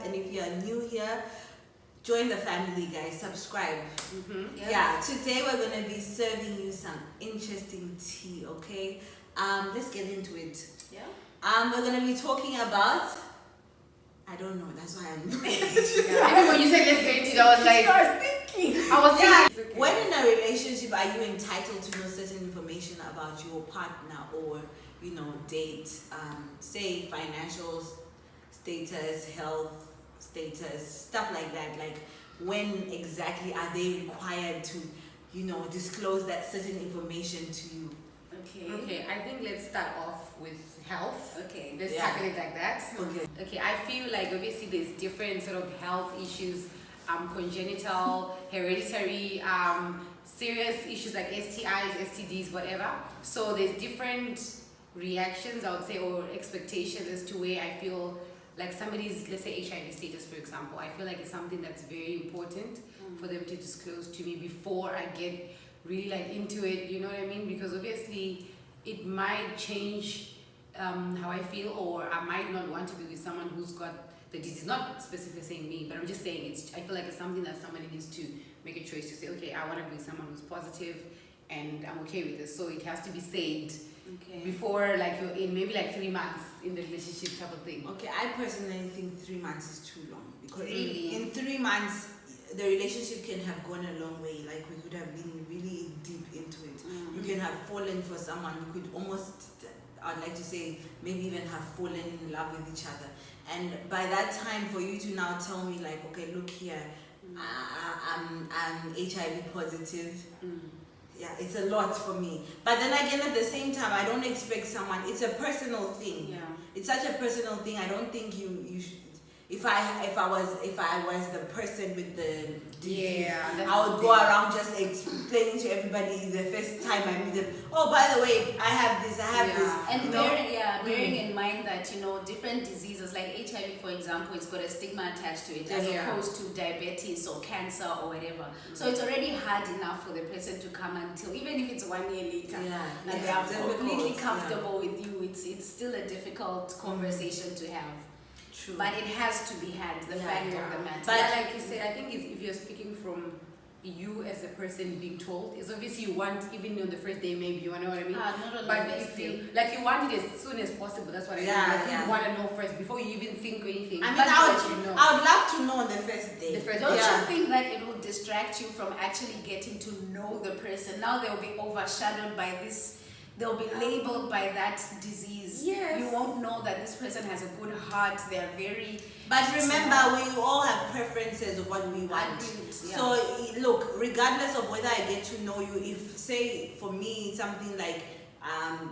and if you're new here, join the family, guys. Subscribe. Yes. Yeah, today we're going to be serving you some interesting tea, okay? Let's get into it. Yeah. We're going to be talking about, I don't know, that's why I'm I think when you said let's get into it, I was like, thinking. When in a relationship, are you entitled to know certain information about your partner or, date, say financial status, health status, stuff like that? Like, when exactly are they required to, disclose that certain information to you? Okay, I think let's start off with health. Okay. Let's tackle it like that. Okay. I feel like obviously there's different sort of health issues, congenital, hereditary, serious issues like STIs, STDs, whatever. So there's different reactions, I would say, or expectations as to where I feel like somebody's, let's say HIV status, for example. I feel like it's something that's very important for them to disclose to me before I get really like into it, you know what I mean? Because obviously it might change how I feel, or I might not want to be with someone who's got the disease. Not specifically saying me, but I'm just saying I feel like it's something that somebody needs to make a choice to say, okay, I want to be with someone who's positive and I'm okay with this. So it has to be said before, like, you're in maybe like 3 months in the relationship type of thing. Okay, I personally think 3 months is too long, because Really? in 3 months the relationship can have gone a long way. Like, we could have been really deep into it. You can have fallen for someone. You could almost, I'd like to say, maybe even have fallen in love with each other. And by that time, for you to now tell me, like, okay, look here, I'm HIV positive. Yeah, it's a lot for me. But then again, at the same time, I don't expect someone. It's a personal thing. Yeah. It's such a personal thing. I don't think you should. If I was the person with the disease, I would go around just explaining to everybody the first time I meet them. Oh, by the way, I have this. And bearing in mind that different diseases like HIV, for example, it's got a stigma attached to it, as opposed to diabetes or cancer or whatever. So it's already hard enough for the person to come until, even if it's 1 year later, and they are completely comfortable with you. It's still a difficult conversation to have. True. But it has to be had, the fact of the matter. But like you said, I think if you're speaking from you as a person being told, it's obviously you want, even on the first day, maybe, you know what I mean? Not on but the first if day. you want it as soon as possible, that's what I mean. Like, you want to know first before you even think or anything. I mean, I would love to know on the first day. Don't you think that it will distract you from actually getting to know the person? Now they'll be overshadowed by this. They'll be labeled by that disease. Yes. You won't know that this person has a good heart. They're very... But remember, we all have preferences of what we want. So look, regardless of whether I get to know you, if, say, for me, something like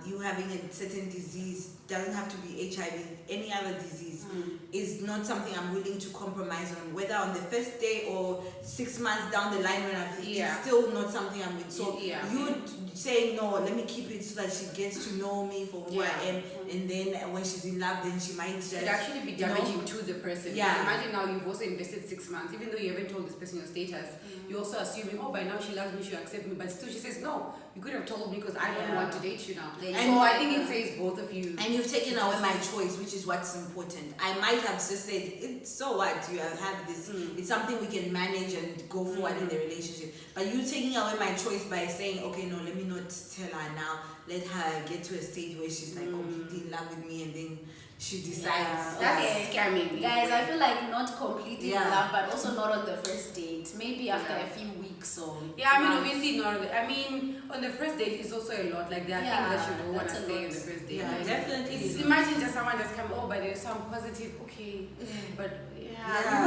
you having a certain disease, doesn't have to be HIV, any other disease, is not something I'm willing to compromise on, whether on the first day or 6 months down the line when it's still not something I'm with. So you say, no, let me keep it so that she gets to know me for who I am, and then when she's in love, then she might just... It actually be damaging to the person. Yeah. Imagine now you've also invested 6 months, even though you haven't told this person your status, you're also assuming, oh, by now she loves me, she'll accept me, but still she says, no, you could have told me because I don't want to date you now. So I think it says both of you. And you've taken away my choice, which is what's important. I might have just said, it's so what, you have had this, it's something we can manage and go forward in the relationship. But you taking away my choice by saying, okay, no, let me not tell her now, let her get to a stage where she's like completely in love with me, and then she decides. That's scamming. Guys, I feel like not completely in love, but also not on the first date. Maybe after a few weeks or... I mean, obviously not. I mean, on the first date it's also a lot. Like, there are things that you don't want to say on the first date. Yeah, like, definitely. Imagine just someone just come, oh, but there's some positive, okay. But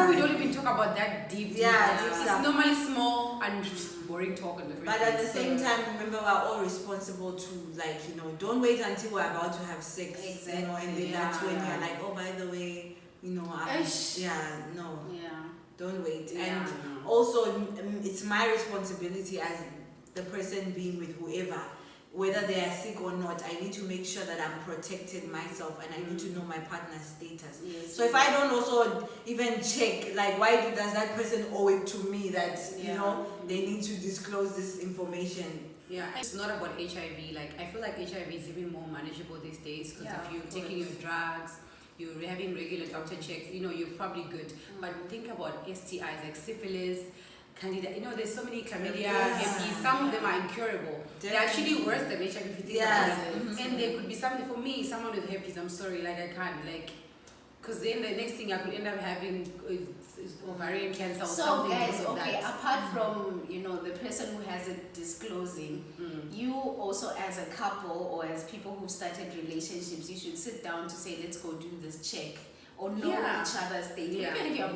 we don't even talk about that deep. It's normally small and boring talk on the first But date. at the same time, remember, we're all responsible to, like, don't wait until we're about to have sex. Exactly. And then that's when you're like, oh, by the way, don't wait. And also, it's my responsibility as the person being with whoever, whether they are sick or not, I need to make sure that I'm protecting myself, and I need to know my partner's status. So if I don't also even check, like, why does that person owe it to me that, they need to disclose this information? Yeah, it's not about HIV. Like, I feel like HIV is even more manageable these days, because if you're taking your drugs, you're having regular doctor checks, you're probably good. But think about STIs like syphilis, candida. There's so many chlamydia, herpes. Some of them are incurable. They're actually worse than HIV if you think about it. And there could be something for me, someone with herpes. I'm sorry, like I can't because then the next thing I could end up having is ovarian cancer or something. So guys, okay, apart from the person who has it disclosing, you also as a couple or as people who started relationships, you should sit down to say, let's go do this check or know each other's thing. Even if you're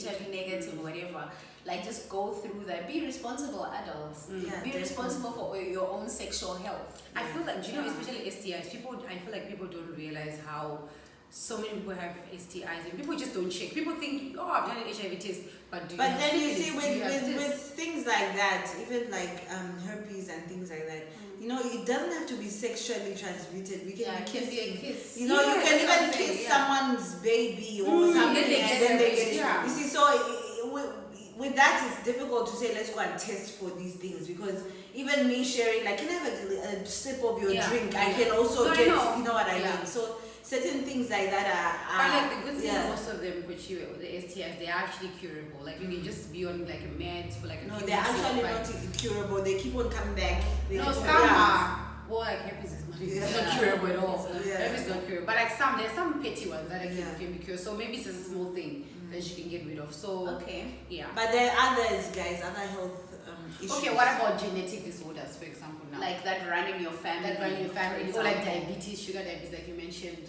HIV negative or whatever, like just go through that. Be responsible adults. Be responsible for your own sexual health. I feel like, especially STIs, I feel like people don't realize how so many people have STIs and people just don't check. People think, I've done an HIV test, but then you see with things like that, even like herpes and things like that, it doesn't have to be sexually transmitted. We can be a kiss. You can even kiss someone's baby or something, and then they get it. You see, so with that, it's difficult to say let's go and test for these things, because even me sharing, like, can I have a sip of your drink? I can also get, you know what I mean? So certain things like that are but like the good thing, most of them, which the STIs, they're actually curable. Like you can just be on like a med for like a few they're actually not curable. They keep on coming back. Some are. Well, like herpes is not curable at all. Herpes is not curable. But like there's some petty ones that can be cured. So maybe it's a small thing that you can get rid of. So But there are others, guys, other health issues. Okay, what about genetic disorders, for example, now? Like that run in your family. Or like diabetes, sugar diabetes, like you mentioned.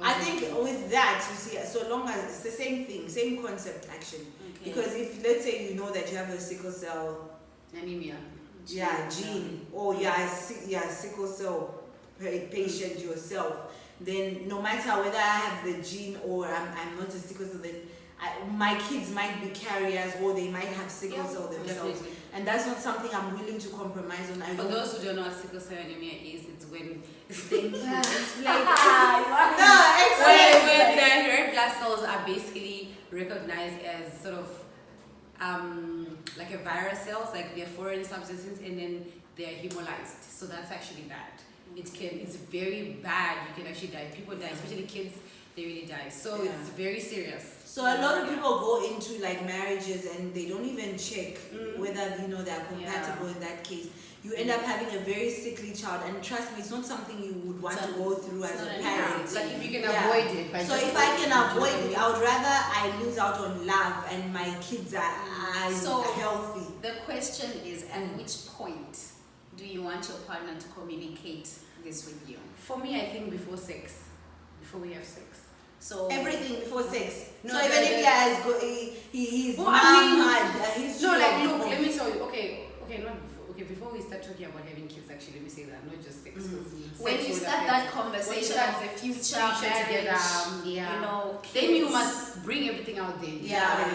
I think with that, you see, so long as it's the same thing, same concept actually. Because if, let's say, you know that you have a sickle cell anemia, gene, or sickle cell patient yourself, then no matter whether I have the gene or I'm not a sickle cell, then my kids might be carriers or they might have sickle cell themselves. Definitely. And that's not something I'm willing to compromise on. For those who don't know what sickle cell anemia is, it's when when the red blood cells are basically recognized as sort of like a virus cells, like they're foreign substances, and then they're hemolyzed. So that's actually bad. It's very bad. You can actually die. People die, especially kids. They really die. So it's very serious. So a lot of people go into like marriages and they don't even check whether they're compatible in that case. You end up having a very sickly child, and trust me, it's not something you would want to go through as a parent. Like if you can avoid it. So if I can avoid it, I would rather I lose out on love and my kids are healthy. The question is, at which point do you want your partner to communicate this with you? For me, I think before sex, before we have sex. So everything before sex. No, so even if he has he's had a history. No, like look, let me tell you. Okay, not before. Okay, before we start talking about having kids, actually, let me say that, not just sex. When you start that conversation of the future marriage, together, then you must bring everything out there.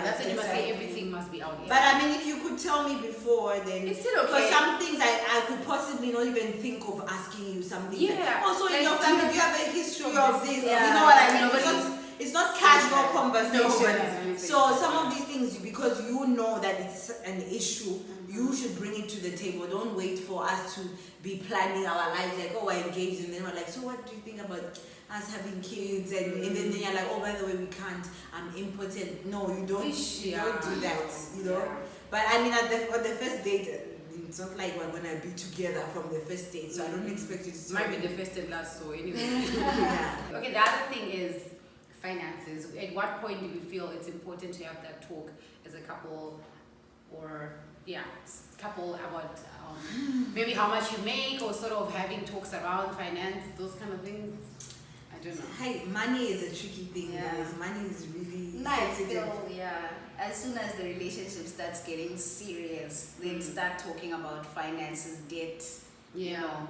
That's when you must say everything must be out there. But I mean, if you could tell me before, then it's still okay. For some things I could possibly not even think of asking you something. Also, like, in your family, do you have a history of this? You know what I mean? It's not casual conversation. So some of these things, because you know that it's an issue, you should bring it to the table. Don't wait for us to be planning our lives like, we're engaged, and then we're like, so what do you think about us having kids? And then you're like, by the way, we can't. I'm impotent. No, you don't. You don't do that. But I mean, on the first date, it's not like we're gonna be together from the first date. So I don't expect you to. Might be the first and last. So anyway. Okay. The other thing is finances. At what point do you feel it's important to have that talk as a couple, or couple about maybe how much you make, or sort of having talks around finance, those kind of things? I don't know. Hey, money is a tricky thing, guys. Money is really sensitive. As soon as the relationship starts getting serious, they start talking about finances, debt.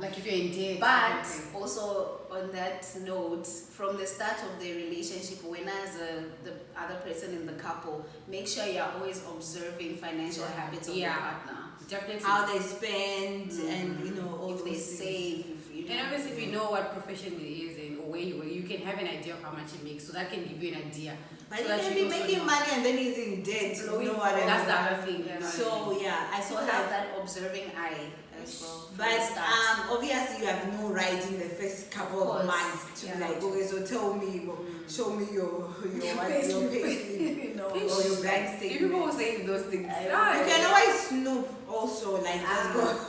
Like if you're in debt. But also on that note, from the start of the relationship, when as the other person in the couple, make sure you're always observing financial habits of your partner. Definitely. How they spend and all if they save, if you do. And obviously, if you know what profession it is and or where you work, you can have an idea of how much it makes, so that can give you an idea. But so he that can you be also making know. money and then he's in debt. You know what I mean? That's the other thing. Yeah. So yeah, I So saw have that. that observing eye as well. from the But start. obviously you have no right in the first couple Of of course, months to be yeah. like, okay, so tell me, show me your payslip. payslip No. or your bank If people statement. were saying those things, I You can always snoop also, like just go.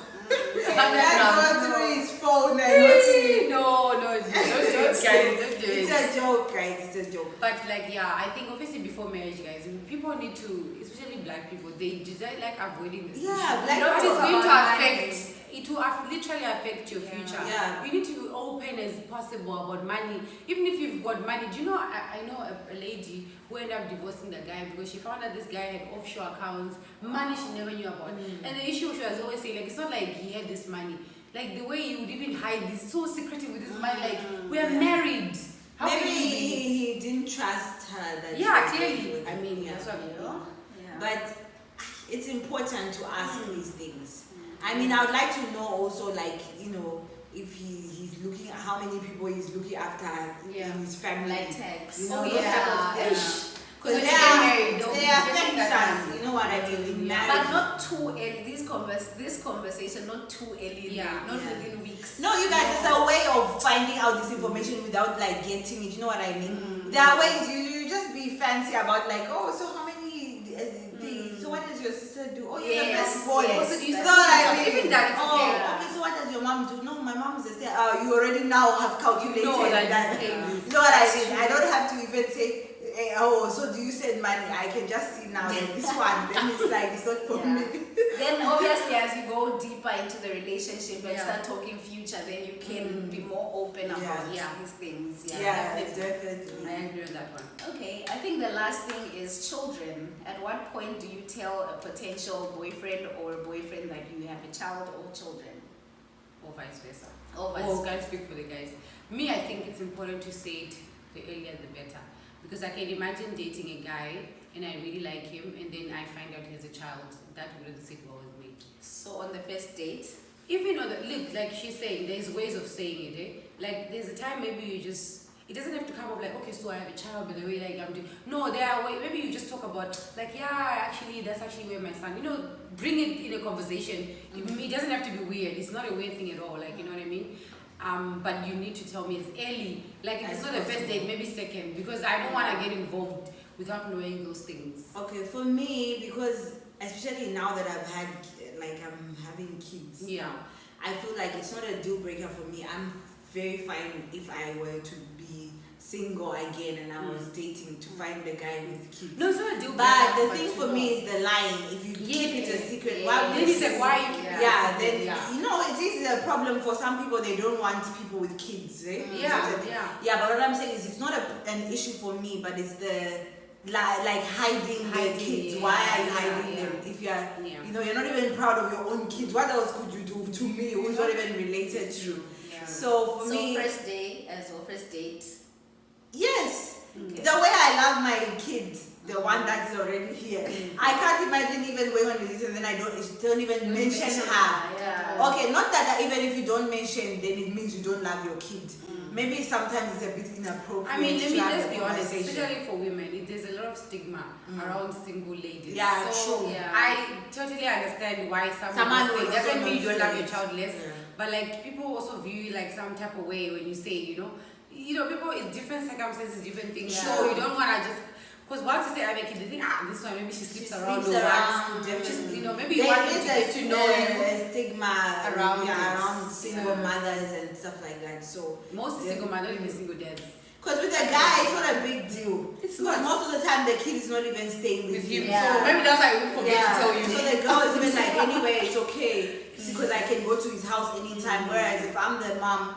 Underground. Go through his phone and see. no, don't do it, guys. Don't do It's it. a joke, guys. It's a joke. But like, yeah, I think obviously before marriage, guys, people need to, especially black people, they like avoiding this. Yeah, issue. black It is people going to are affect. It will literally affect your future. Yeah. You need to be open as possible about money. Even if you've got money, do you know? I know a lady who ended up divorcing the guy because she found out this guy had offshore accounts, money she never knew about. And the issue she was always saying, like, it's not like he had this money. Like the way you would even hide this, so secretive with this money. Like, we are married. How Maybe can you be? he didn't trust her. That Yeah, she was clearly. with I him. mean, Yeah. that's what I mean. Yeah. But it's important to ask these things. I mean, I would like to know also, like, you know, if he's looking at how many people he's looking after Yeah. in his family. Like tax. You know, Oh, those yeah. type of Yeah. things. Because They when you get married, are don't they be affect getting that us. money. You know what I mean? In Yeah. But marriage. not too early. This conversation not too early. Yeah. Not Yeah. within weeks. No, you guys, it's a way of finding out this information without like getting it. You know what I mean? There are ways you just be fancy about like, oh, so how many things? So what does your sister do? Oh, you're the Yes, first born. yes, Also, you that's know what I true. mean? Even that is oh, okay. okay. So what does your mom do? No, my mom's a stay. You already now have calculated No, that that. is okay. You know what I mean? I don't have to even say. Oh, so do you send money? I can just see now that this one. Then it's like it's not for Yeah. me. Then obviously as you go deeper into the relationship and Yeah. start talking future, then you can be more open about Yeah. these things. Yeah, definitely. definitely. I agree with that one. Okay, I think the last thing is children. At what point do you tell a potential boyfriend or boyfriend that you have a child or children? Or vice versa. Or vice Oh, guys, speak for the guys. Me, I think it's important to say it the earlier the better. Because I can imagine dating a guy and I really like him and then I find out he has a child. That wouldn't sit well with me. So on the first date, Even on the look, like she's saying, there's ways of saying it, eh? Like there's a time maybe you just it doesn't have to come up like, okay, so I have a child, by the way, like I'm doing no, there are ways maybe you just talk about like, yeah, actually that's actually where my son, you know, bring it in a conversation. It doesn't have to be weird, it's not a weird thing at all, like, you know what I mean? But you need to tell me it's early. Like if it's not the first date, maybe second, because I don't want to get involved without knowing those things. Okay, for me, because especially now that I've had, like, I'm having kids. Yeah. I feel like it's not a deal breaker for me. I'm very fine if I were to be single again and I was dating to find the guy with kids. No, it's not a deal breaker. But the thing you for know. me is the lying. If you keep it a secret, why would Then you he said, why are you keeping Yeah, it? then Yeah. you know it is a problem for some people. They don't want people with kids, eh? Yeah. But what I'm saying is, it's not an issue for me, but it's the like hiding the kids. yeah, Why are you yeah, hiding yeah. them? If you're, Yeah. you know, you're not even proud of your own kids. What else could you do to me? Who's not even related to? yeah. So for me, first day as well, first date. yes, Okay. the way I love my kid. The one that's already here. I can't imagine even going on this and then I don't even mention her. Yeah. Okay, not that even if you don't mention, then it means you don't love your kid. Maybe sometimes it's a bit inappropriate. I mean, to have let's the be honest, conversation. especially for women, there's a lot of stigma around single ladies. Yeah, so true. Yeah. I totally understand why Someone would would say, also doesn't mean you don't not love say your it. child less, Yeah. but like people also view you like some type of way when you say, you know, people it's different circumstances, different things. Yeah. So you don't want to just. Because once you say I make it, they think, this one maybe she sleeps around Sleeps or around, what. definitely. You know, maybe you There want them is to get to know you. a stigma around around it. single Yeah. mothers and stuff like that. So Most single mothers, not even single dads. because with a guy, it's not a big deal. It's because not. most of the time the kid is not even staying with him. Yeah. So maybe that's why we forget to tell you. So the girl is even like, anyway, it's okay because I can go to his house anytime. Whereas if I'm the mom,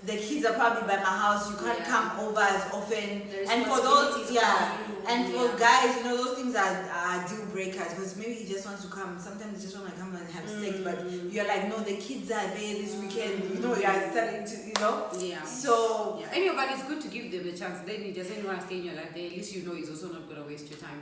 the kids are probably by my house. You can't Yeah. come over as often. The And for those, responsibilities yeah. on you. And for Yeah. guys, you know, those things are deal breakers because maybe he just wants to come. Sometimes he just want to come and have sex, but you're like, no, the kids are there this weekend. You know, you are starting to, you know. Yeah. So Yeah. Anyway, but it's good to give them the chance. Then he doesn't want to stay in your life. Then at least you know he's also not going to waste your time.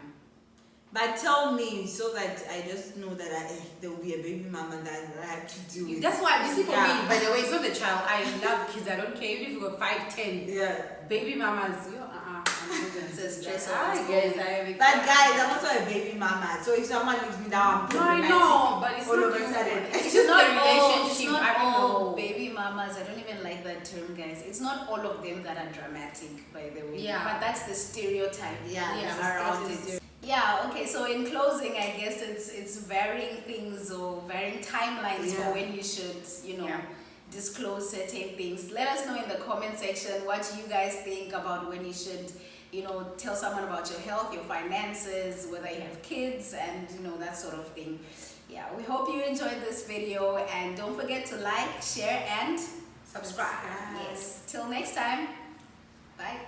But tell me so that I just know that there will be a baby mama that I have to deal with. That's why, you see, for Yeah. me, by the way, it's not the child. I love kids. I don't care even if you got 5, 10. Yeah. Baby mamas, I'm not gonna It's a stress say of its guys, own. I have But guys, I'm also a baby mama. So if someone leaves me down, I'm No, I problematic. know, but it's all not of a you. sudden. It's just the relationship. It's not I don't all know. baby mamas. I don't even like that term, guys. It's not all of them that are dramatic, by the way. Yeah. But that's the stereotype. Yeah, around it. Yeah. Okay. So in closing, I guess it's varying things or varying timelines for when you should, disclose certain things. Let us know in the comment section what you guys think about when you should, tell someone about your health, your finances, whether you have kids, and that sort of thing. Yeah, we hope you enjoyed this video, and don't forget to like, share, and Subscribe. yes. Till next time. Bye.